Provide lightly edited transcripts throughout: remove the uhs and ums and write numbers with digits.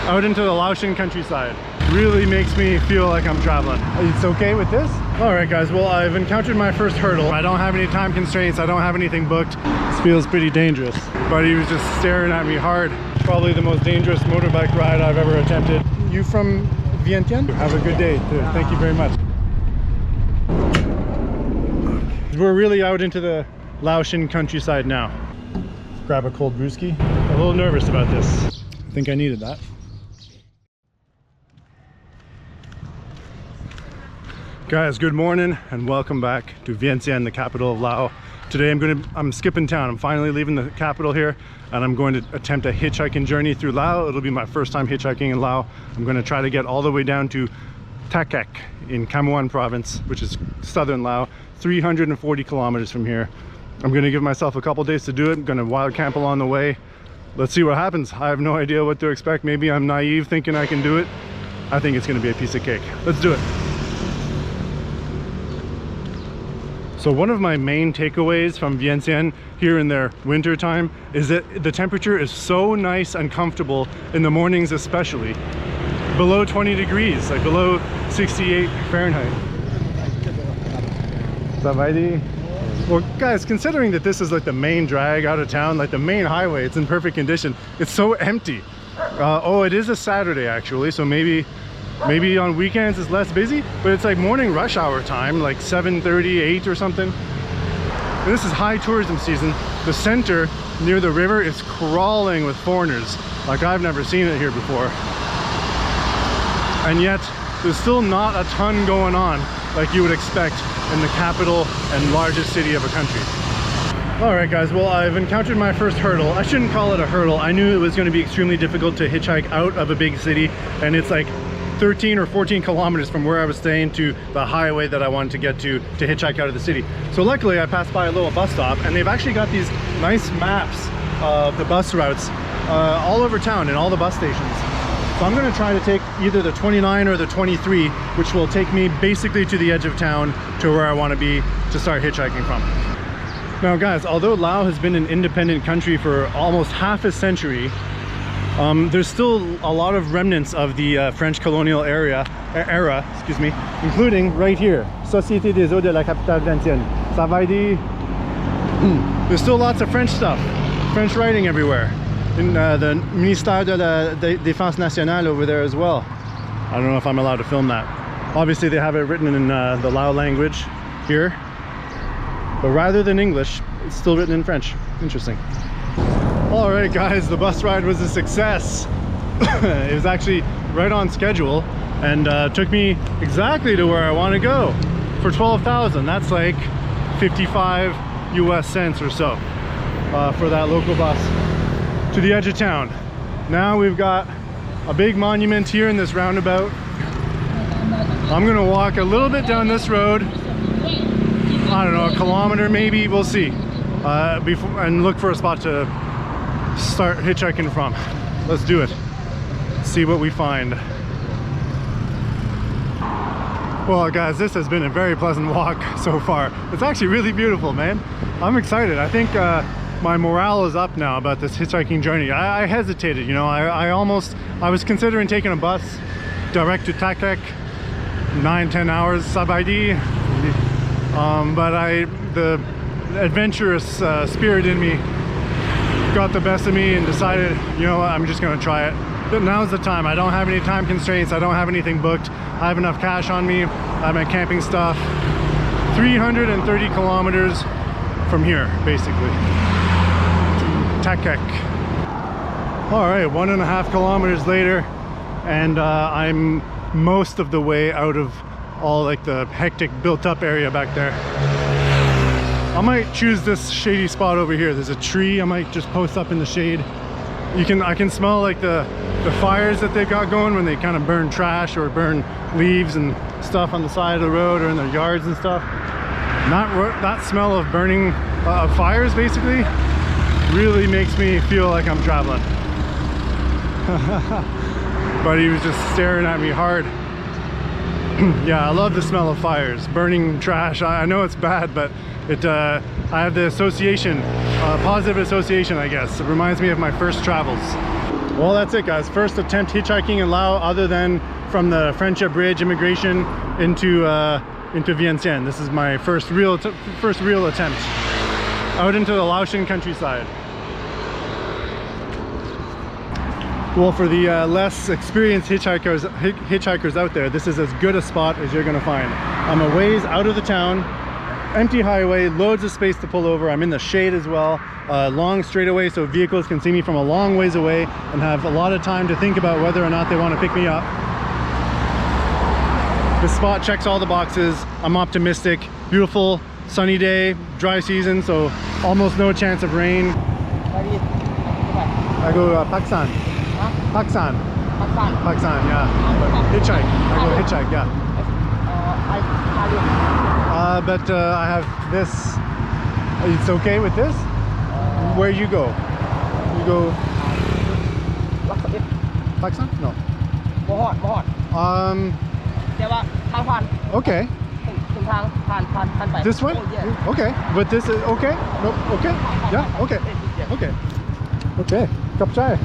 out into the Laotian countryside. Really makes me feel like I'm traveling. It's okay with this? All right guys, well, I've encountered my first hurdle. I don't have any time constraints. I don't have anything booked. This feels pretty dangerous. But he was just staring at me hard. Probably the most dangerous motorbike ride I've ever attempted. You from Vientiane? Have a good day. Thank you very much. We're really out into the Laotian countryside now. Grab a cold brewski. A little nervous about this. I think I needed that. Guys, good morning and welcome back to Vientiane, the capital of Laos. Today I'm skipping town. I'm finally leaving the capital here and I'm going to attempt a hitchhiking journey through Laos. It'll be my first time hitchhiking in Laos. I'm going to try to get all the way down to Takek in Khammouane province, which is southern Laos, 340 kilometers from here. I'm going to give myself a couple days to do it. I'm going to wild camp along the way. Let's see what happens. I have no idea what to expect. Maybe I'm naive thinking I can do it. I think it's going to be a piece of cake. Let's do it. So one of my main takeaways from Vientiane here in their winter time is that the temperature is so nice and comfortable in the mornings, especially below 20 degrees, like below 68 Fahrenheit. Well guys, considering that this is like the main drag out of town, like the main highway, it's in perfect condition. It's so empty. Oh, it is a Saturday actually, so maybe on weekends it's less busy, but it's like morning rush hour time, like 7:30, 8 or something. And this is high tourism season. The center near the river is crawling with foreigners like I've never seen it here before. And yet there's still not a ton going on like you would expect in the capital and largest city of a country. All right guys, well, I've encountered my first hurdle. I shouldn't call it a hurdle. I knew it was going to be extremely difficult to hitchhike out of a big city, and it's like 13 or 14 kilometers from where I was staying to the highway that I wanted to get to hitchhike out of the city. So luckily I passed by a little bus stop and they've actually got these nice maps of the bus routes all over town in all the bus stations. So I'm going to try to take either the 29 or the 23, which will take me basically to the edge of town to where I want to be to start hitchhiking from. Now guys, although Laos has been an independent country for almost half a century, there's still a lot of remnants of the French colonial era, including right here, Société des Eaux de la Capitale Vientiane. Ça va dire? There's still lots of French stuff, French writing everywhere. In the Ministère de la Défense Nationale over there as well. I don't know if I'm allowed to film that. Obviously they have it written in the Lao language here, but rather than English, it's still written in French. Interesting. All right guys, the bus ride was a success. It was actually right on schedule and took me exactly to where I want to go for 12,000. That's like 55 US cents or so for that local bus to the edge of town. Now we've got a big monument here in this roundabout. I'm gonna walk a little bit down this road, I don't know, a kilometer maybe, we'll see, and look for a spot to start hitchhiking from. Let's do it. See what we find. Well guys, this has been a very pleasant walk so far. It's actually really beautiful, man. I'm excited. I think my morale is up now about this hitchhiking journey. I hesitated, you know, I was considering taking a bus direct to Takek, 9-10 hours, Sabaidi, but the adventurous spirit in me got the best of me and decided, you know what, I'm just gonna try it. But now's the time. I don't have any time constraints. I don't have anything booked. I have enough cash on me. I have my camping stuff. 330 kilometers from here, basically. Takek. All right, 1.5 kilometers later, and I'm most of the way out of all like the hectic built up area back there. I might choose this shady spot over here. There's a tree. I might just post up in the shade. I can smell like the fires that they've got going when they kind of burn trash or burn leaves and stuff on the side of the road or in their yards and stuff. That smell of burning fires basically really makes me feel like I'm traveling. But he was just staring at me hard. Yeah, I love the smell of fires, burning trash. I know it's bad, but I have the association, positive association, I guess. It reminds me of my first travels. Well, that's it, guys. First attempt hitchhiking in Laos, other than from the Friendship Bridge immigration into Vientiane. This is my first real attempt out into the Laotian countryside. Well, for the less experienced hitchhikers out there, this is as good a spot as you're gonna find. I'm a ways out of the town, empty highway, loads of space to pull over. I'm in the shade as well, long straightaway, so vehicles can see me from a long ways away and have a lot of time to think about whether or not they want to pick me up. This spot checks all the boxes. I'm optimistic. Beautiful sunny day, dry season, so almost no chance of rain. I go Pakistan. Pakistan. Pakistan, yeah. Hitchhike. I go hitchhike, yeah. But I have this. It's okay with this? Where you go? You go Pakistan? No. Okay. This way? Okay. But this is okay? No, okay? Yeah, okay. Okay. Okay. Cup chai.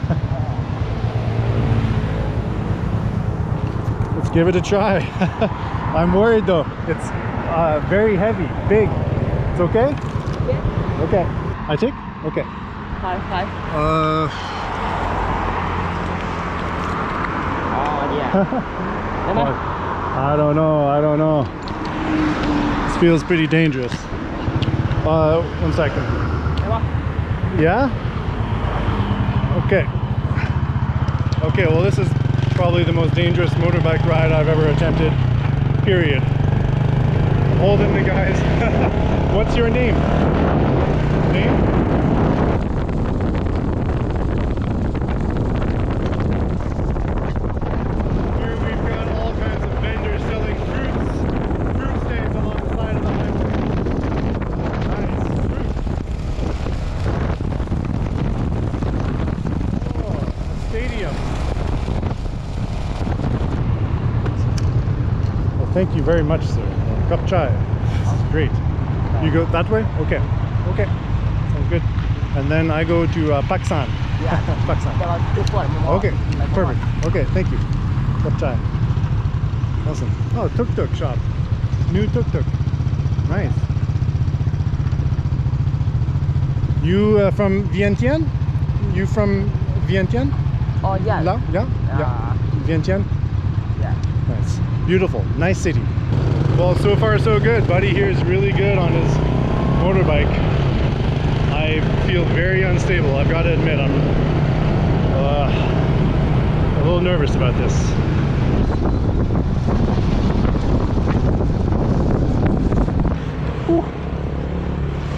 Let's give it a try. I'm worried though. It's very heavy, big. It's okay? Yeah. Okay. I take? Okay. Five. I don't know. This feels pretty dangerous. 1 second. Yeah? Okay. Okay, well this is probably the most dangerous motorbike ride I've ever attempted, period. I'm holding the guys. What's your name? Name? Thank you very much, sir. Cup chai. This is great. You go that way? Okay. Okay. Sounds good. And then I go to Pakistan. Yeah. Pakistan. Okay. Perfect. Okay. Thank you. Cup chai. Awesome. Oh, tuk-tuk shop. New tuk-tuk. Nice. You from Vientiane? You from Vientiane? Oh, yeah. Lao? Yeah? Yeah. Vientiane? Yeah. Nice. Beautiful. Nice city. Well, so far so good. Buddy here is really good on his motorbike. I feel very unstable. I've got to admit, I'm a little nervous about this.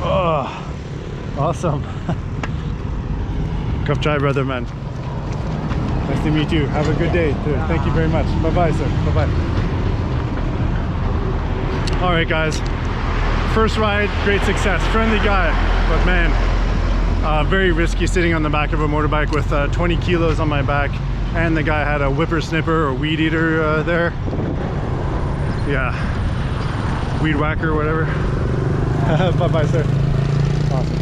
Oh, awesome. Cup chai, brother, man. Nice to meet you. Have a good day. Thank you very much. Bye-bye, sir. Bye-bye. All right, guys. First ride, great success. Friendly guy, but man, very risky sitting on the back of a motorbike with 20 kilos on my back, and the guy had a whippersnipper or weed eater there. Yeah, weed whacker or whatever. Bye-bye, sir. Awesome.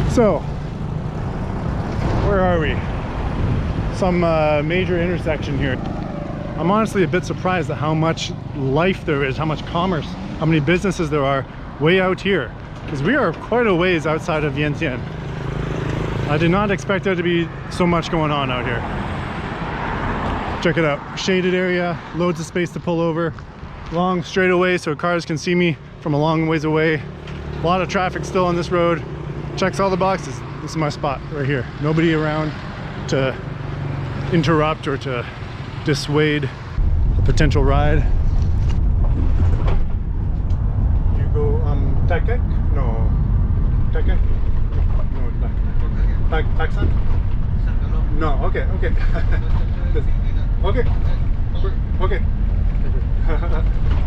So, where are we? Some major intersection here. I'm honestly a bit surprised at how much life there is, how much commerce, how many businesses there are way out here, because we are quite a ways outside of Vientiane. I did not expect there to be so much going on out here. Check it out. Shaded area, loads of space to pull over, long straightaway so cars can see me from a long ways away. A lot of traffic still on this road. Checks all the boxes. This is my spot right here. Nobody around to interrupt or to dissuade a potential ride. You go Takek? No. Takek? No, Pakistan? No, okay, okay. Okay. Okay.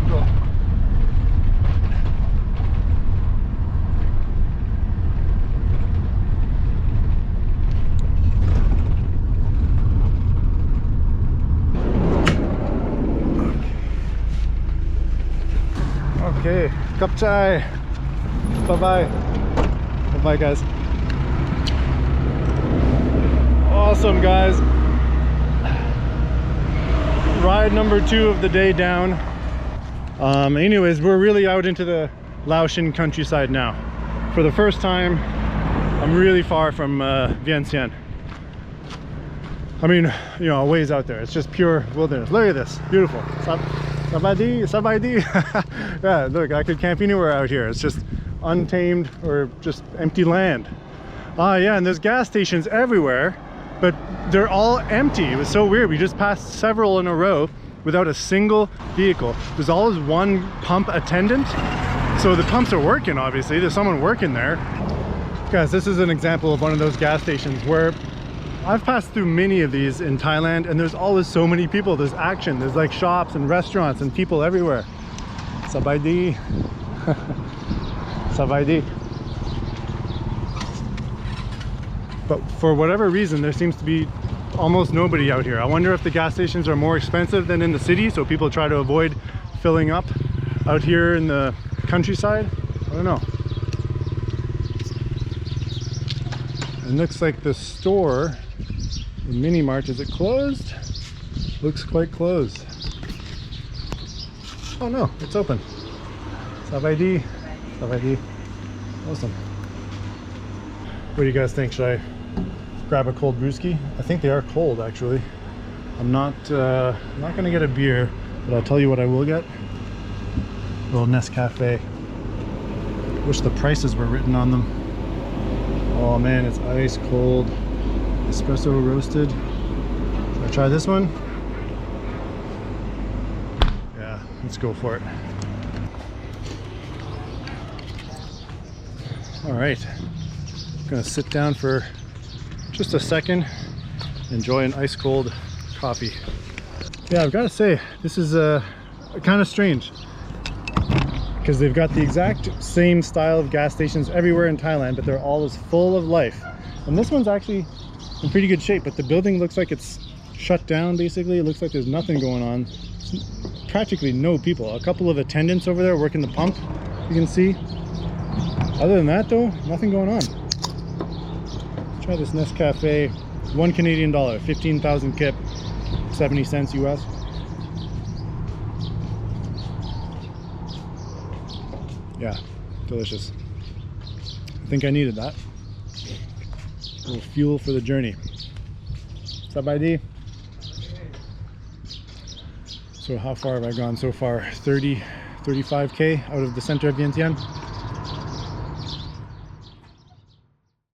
Go. Okay, cup chai. Bye bye. Bye bye, guys. Awesome, guys. Ride number 2 of the day down. Anyways, we're really out into the Laotian countryside now. For the first time, I'm really far from Vientiane. I mean, you know, a ways out there. It's just pure wilderness. Look at this, beautiful. Sabadi. Yeah, look, I could camp anywhere out here. It's just untamed or just empty land. Yeah, and there's gas stations everywhere, but they're all empty. It was so weird. We just passed several in a row without a single vehicle. There's always one pump attendant. So the pumps are working, obviously. There's someone working there. Guys, this is an example of one of those gas stations where I've passed through many of these in Thailand, and there's always so many people. There's action. There's like shops and restaurants and people everywhere. Sabaidi. Sabaidi. But for whatever reason, there seems to be almost nobody out here. I wonder if the gas stations are more expensive than in the city, so people try to avoid filling up out here in the countryside. I don't know. It looks like the store, the mini mart, is it closed? Looks quite closed. Oh no, it's open. Sabaidi. Sabaidi. Awesome. What do you guys think? Should I grab a cold brewski? I think they are cold, actually. I'm not gonna get a beer, but I'll tell you what I will get. A little Nescafe. Wish the prices were written on them. Oh man, it's ice cold. Espresso roasted. Should I try this one? Yeah, let's go for it. All right, I'm gonna sit down for just a second, enjoy an ice cold coffee. Yeah, I've got to say, this is kind of strange because they've got the exact same style of gas stations everywhere in Thailand, but they're all as full of life. And this one's actually in pretty good shape, but the building looks like it's shut down basically. It looks like there's nothing going on. Practically no people. A couple of attendants over there working the pump, you can see. Other than that though, nothing going on. Let's try this Nescafe. $1 Canadian, 15,000 kip, 70 cents US. Yeah, delicious. I think I needed that. A little fuel for the journey. Sabaidi. So how far have I gone so far? 35K out of the center of Vientiane.